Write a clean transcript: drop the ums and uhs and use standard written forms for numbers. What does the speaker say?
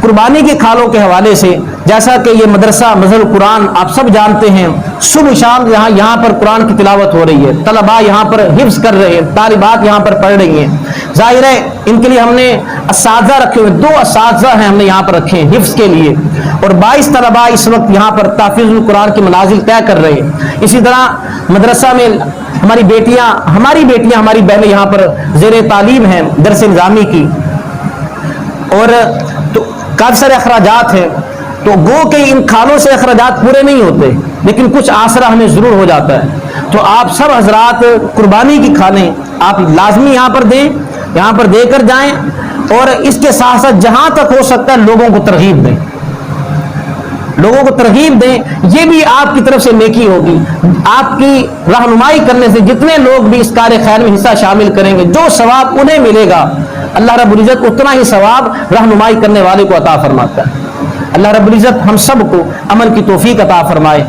قربانی کے کھالوں کے حوالے سے جیسا کہ یہ مدرسہ مظہر قرآن آپ سب جانتے ہیں، صبح شام یہاں پر قرآن کی تلاوت ہو رہی ہے، طلباء یہاں پر حفظ کر رہے ہیں، طالبات یہاں پر پڑھ رہی ہیں. ظاہر ہے ان کے لیے ہم نے اساتذہ رکھے ہوئے، 2 اساتذہ ہیں ہم نے یہاں پر رکھے ہیں حفظ کے لیے، اور 22 طلباء اس وقت یہاں پر تحفیظ القرآن کی منازل طے کر رہے ہیں. اسی طرح مدرسہ میں ہماری بیٹیاں ہماری بہنیں یہاں پر زیر تعلیم ہیں درس نظامی کی، اور تو کافی سارے اخراجات ہیں. تو گو کہ ان کھالوں سے اخراجات پورے نہیں ہوتے، لیکن کچھ آسرا ہمیں ضرور ہو جاتا ہے. تو آپ سب حضرات قربانی کی کھالیں آپ لازمی یہاں پر دیں، یہاں پر دے کر جائیں، اور اس کے ساتھ ساتھ جہاں تک ہو سکتا ہے لوگوں کو ترغیب دیں، لوگوں کو ترغیب دیں. یہ بھی آپ کی طرف سے نیکی ہوگی. آپ کی رہنمائی کرنے سے جتنے لوگ بھی اس کار خیر میں حصہ شامل کریں گے، جو ثواب انہیں ملے گا اللہ رب العزت اتنا ہی ثواب رہنمائی کرنے والے کو عطا فرماتا ہے. اللہ رب العزت ہم سب کو عمل کی توفیق عطا فرمائے.